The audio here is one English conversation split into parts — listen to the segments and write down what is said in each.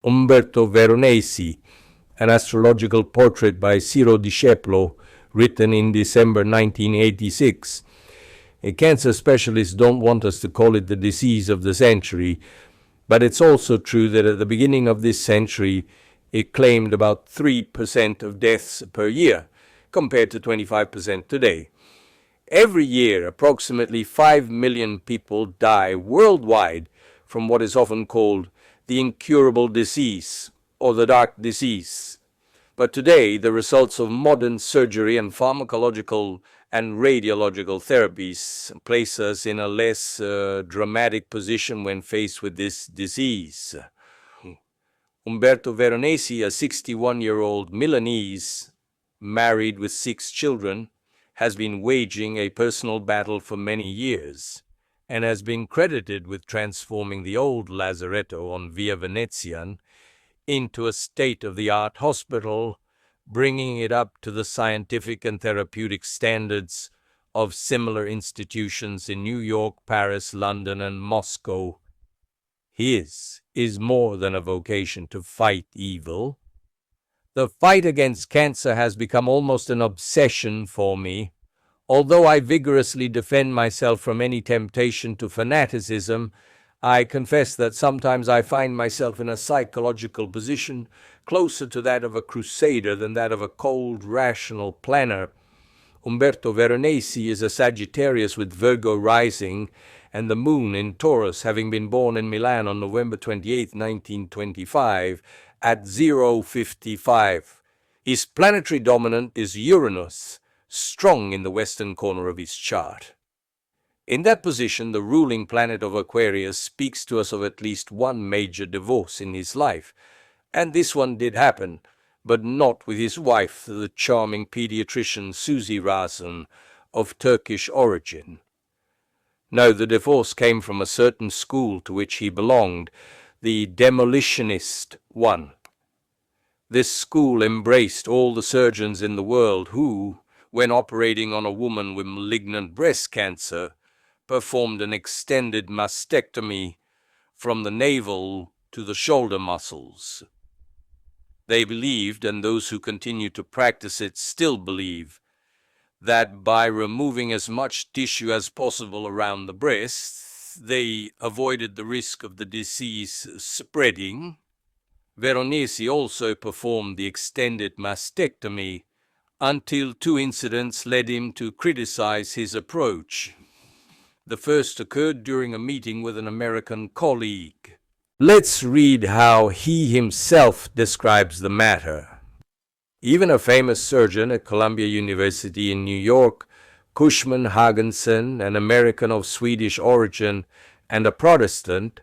Umberto Veronesi, an astrological portrait by Ciro Discepolo, written in December 1986. Cancer specialists don't want us to call it the disease of the century, but it's also true that at the beginning of this century, it claimed about 3% of deaths per year, compared to 25% today. Every year, approximately 5 million people die worldwide from what is often called the incurable disease or the dark disease. But today, the results of modern surgery and pharmacological and radiological therapies place us in a less dramatic position when faced with this disease. Umberto Veronesi, a 61-year-old Milanese, married with 6 children, has been waging a personal battle for many years, and has been credited with transforming the old lazaretto on Via Venezian into a state-of-the-art hospital, bringing it up to the scientific and therapeutic standards of similar institutions in New York, Paris, London, and Moscow. His is more than a vocation to fight evil. The fight against cancer has become almost an obsession for me. Although I vigorously defend myself from any temptation to fanaticism, I confess that sometimes I find myself in a psychological position closer to that of a crusader than that of a cold, rational planner. Umberto Veronesi is a Sagittarius with Virgo rising and the moon in Taurus, having been born in Milan on November 28, 1925, at 0:55. His planetary dominant is Uranus, strong in the western corner of his chart. In that position, the ruling planet of Aquarius speaks to us of at least one major divorce in his life, and this one did happen, but not with his wife, the charming pediatrician Susie Rasen, of Turkish origin. No, the divorce came from a certain school to which he belonged, the demolitionist one. This school embraced all the surgeons in the world who, when operating on a woman with malignant breast cancer, performed an extended mastectomy from the navel to the shoulder muscles. They believed, and those who continue to practice it still believe, that by removing as much tissue as possible around the breast, they avoided the risk of the disease spreading. Veronesi also performed the extended mastectomy until 2 incidents led him to criticize his approach. The first occurred during a meeting with an American colleague. Let's read how he himself describes the matter. Even a famous surgeon at Columbia University in New York, Cushman Hagensen, an American of Swedish origin and a Protestant,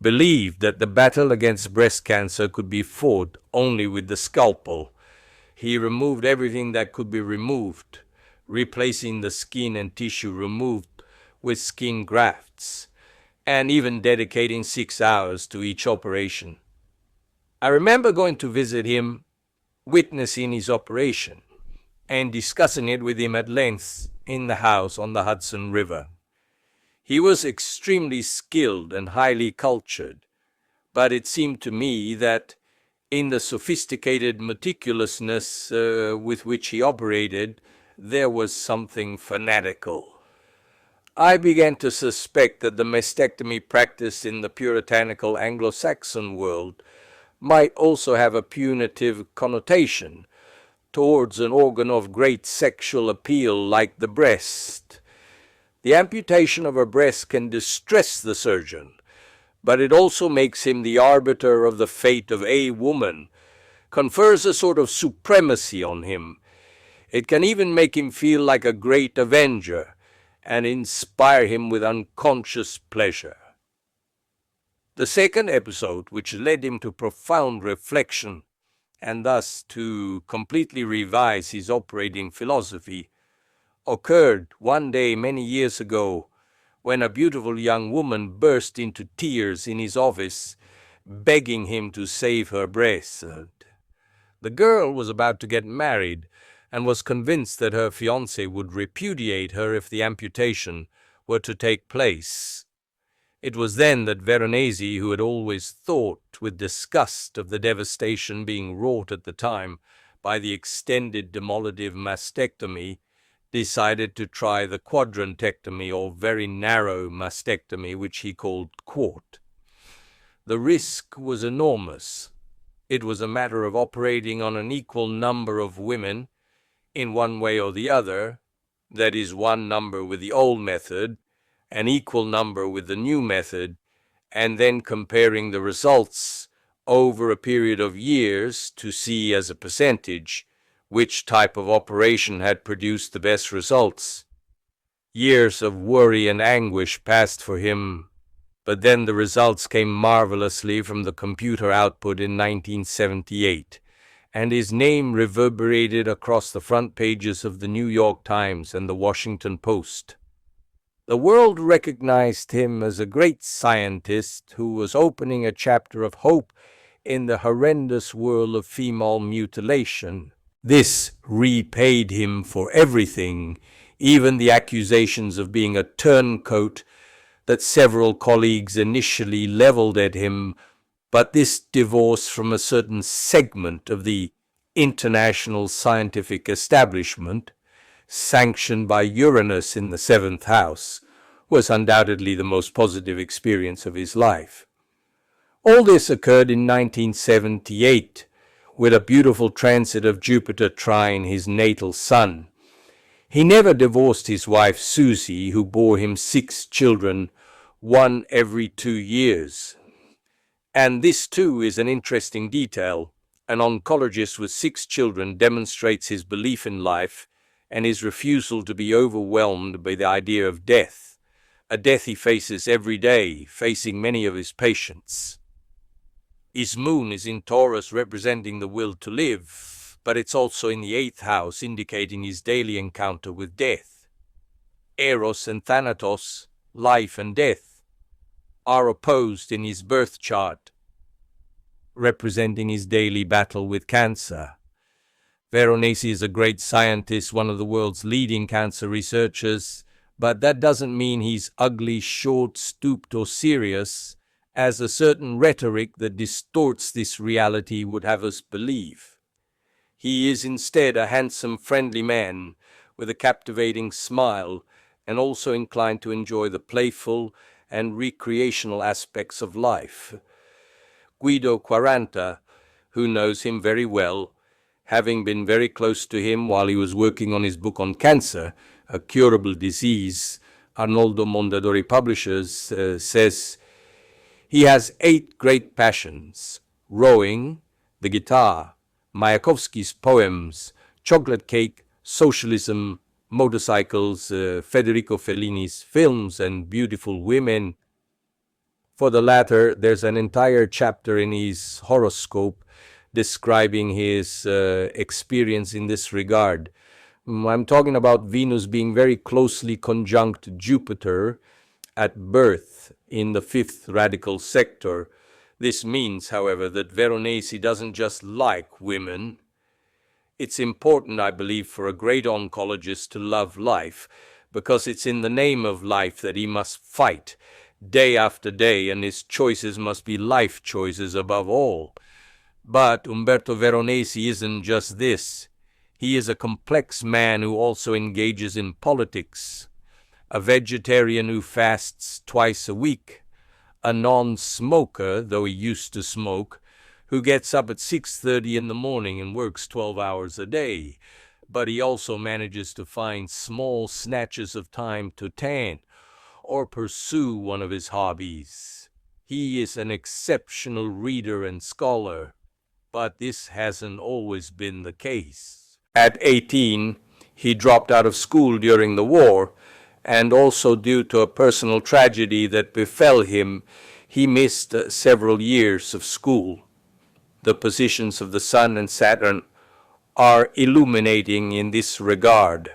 believed that the battle against breast cancer could be fought only with the scalpel. He removed everything that could be removed, replacing the skin and tissue removed with skin grafts, and even dedicating 6 hours to each operation. I remember going to visit him, witnessing his operation, and discussing it with him at length in the house on the Hudson River. He was extremely skilled and highly cultured, but it seemed to me that in the sophisticated meticulousness with which he operated, there was something fanatical. I began to suspect that the mastectomy practiced in the puritanical Anglo-Saxon world might also have a punitive connotation towards an organ of great sexual appeal like the breast. The amputation of a breast can distress the surgeon, but it also makes him the arbiter of the fate of a woman, confers a sort of supremacy on him. It can even make him feel like a great avenger, and inspire him with unconscious pleasure. The second episode, which led him to profound reflection, and thus to completely revise his operating philosophy, occurred one day many years ago, when a beautiful young woman burst into tears in his office, begging him to save her breast. The girl was about to get married, and was convinced that her fiancé would repudiate her if the amputation were to take place. It was then that Veronesi, who had always thought with disgust of the devastation being wrought at the time by the extended demolitive mastectomy, decided to try the quadrantectomy, or very narrow mastectomy, which he called quart. The risk was enormous. It was a matter of operating on an equal number of women in one way or the other, that is, one number with the old method, an equal number with the new method, and then comparing the results over a period of years to see as a percentage which type of operation had produced the best results. Years of worry and anguish passed for him, but then the results came marvelously from the computer output in 1978, and his name reverberated across the front pages of the New York Times and the Washington Post. The world recognized him as a great scientist who was opening a chapter of hope in the horrendous world of female mutilation. This repaid him for everything, even the accusations of being a turncoat that several colleagues initially leveled at him, but this divorce from a certain segment of the international scientific establishment, sanctioned by Uranus in the seventh house, was undoubtedly the most positive experience of his life. All this occurred in 1978, with a beautiful transit of Jupiter trine his natal sun. He never divorced his wife Susie, who bore him 6 children, one every 2 years. And this too is an interesting detail. An oncologist with 6 children demonstrates his belief in life and his refusal to be overwhelmed by the idea of death, a death he faces every day, facing many of his patients. His moon is in Taurus, representing the will to live, but it's also in the 8th house, indicating his daily encounter with death. Eros and Thanatos, life and death, are opposed in his birth chart, representing his daily battle with cancer. Veronesi is a great scientist, one of the world's leading cancer researchers, but that doesn't mean he's ugly, short, stooped, or serious, as a certain rhetoric that distorts this reality would have us believe. He is instead a handsome, friendly man with a captivating smile, and also inclined to enjoy the playful and recreational aspects of life. Guido Quaranta, who knows him very well, having been very close to him while he was working on his book on cancer, a curable disease, Arnoldo Mondadori Publishers, says, he has 8 great passions: rowing, the guitar, Mayakovsky's poems, chocolate cake, socialism, motorcycles, Federico Fellini's films, and beautiful women. For the latter, there's an entire chapter in his horoscope describing his experience in this regard. I'm talking about Venus being very closely conjunct Jupiter at birth in the 5th radical sector. This means, however, that Veronesi doesn't just like women. It's important, I believe, for a great oncologist to love life, because it's in the name of life that he must fight day after day, and his choices must be life choices above all. But Umberto Veronesi isn't just this. He is a complex man who also engages in politics, a vegetarian who fasts twice a week, a non-smoker, though he used to smoke, who gets up at 6:30 in the morning and works 12 hours a day. But he also manages to find small snatches of time to tan or pursue one of his hobbies. He is an exceptional reader and scholar, but this hasn't always been the case. At 18, he dropped out of school during the war, and also due to a personal tragedy that befell him, he missed several years of school. The positions of the Sun and Saturn are illuminating in this regard.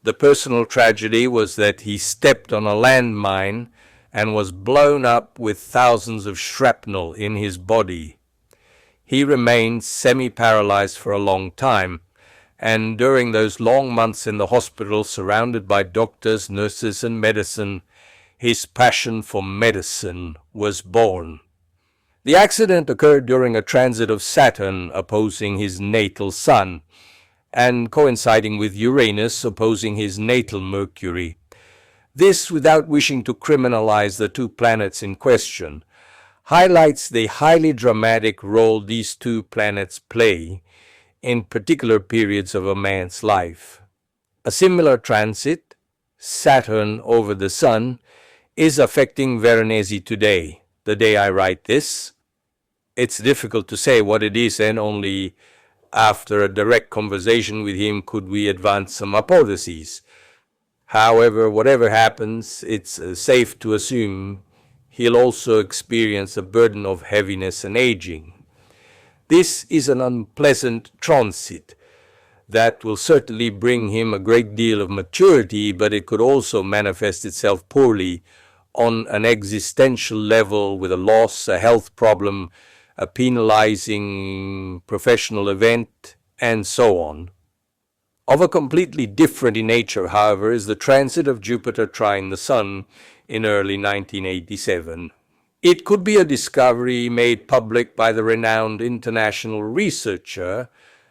The personal tragedy was that he stepped on a landmine and was blown up with thousands of shrapnel in his body. He remained semi-paralyzed for a long time, and during those long months in the hospital, surrounded by doctors, nurses, and medicine, his passion for medicine was born. The accident occurred during a transit of Saturn opposing his natal Sun, and coinciding with Uranus opposing his natal Mercury. This, without wishing to criminalize the two planets in question, highlights the highly dramatic role these two planets play in particular periods of a man's life. A similar transit, Saturn over the Sun, is affecting Veronesi today, the day I write this. It's difficult to say what it is, and only after a direct conversation with him could we advance some hypotheses. However, whatever happens, it's safe to assume he'll also experience a burden of heaviness and aging. This is an unpleasant transit that will certainly bring him a great deal of maturity, but it could also manifest itself poorly on an existential level with a loss, a health problem, a penalizing professional event, and so on. Of a completely different nature, however, is the transit of Jupiter trine the Sun in early 1987. It could be a discovery made public by the renowned international researcher,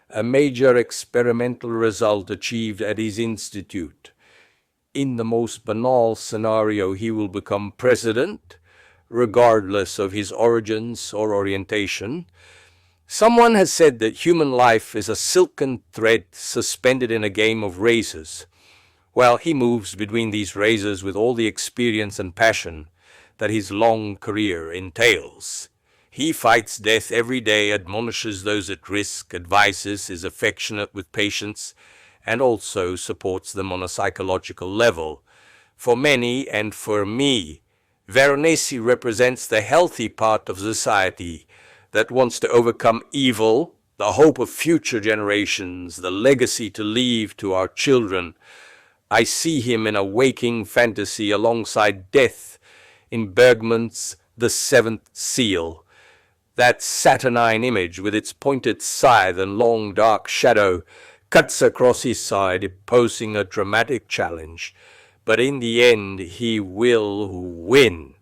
a major experimental result achieved at his institute. In the most banal scenario, he will become president, regardless of his origins or orientation. Someone has said that human life is a silken thread suspended in a game of razors. Well, he moves between these razors with all the experience and passion that his long career entails. He fights death every day, admonishes those at risk, advises, is affectionate with patients, and also supports them on a psychological level. For many, and for me, Veronesi represents the healthy part of society that wants to overcome evil, the hope of future generations, the legacy to leave to our children. I see him in a waking fantasy alongside death in Bergman's The Seventh Seal. That saturnine image with its pointed scythe and long dark shadow cuts across his side, posing a dramatic challenge. But in the end, he will win.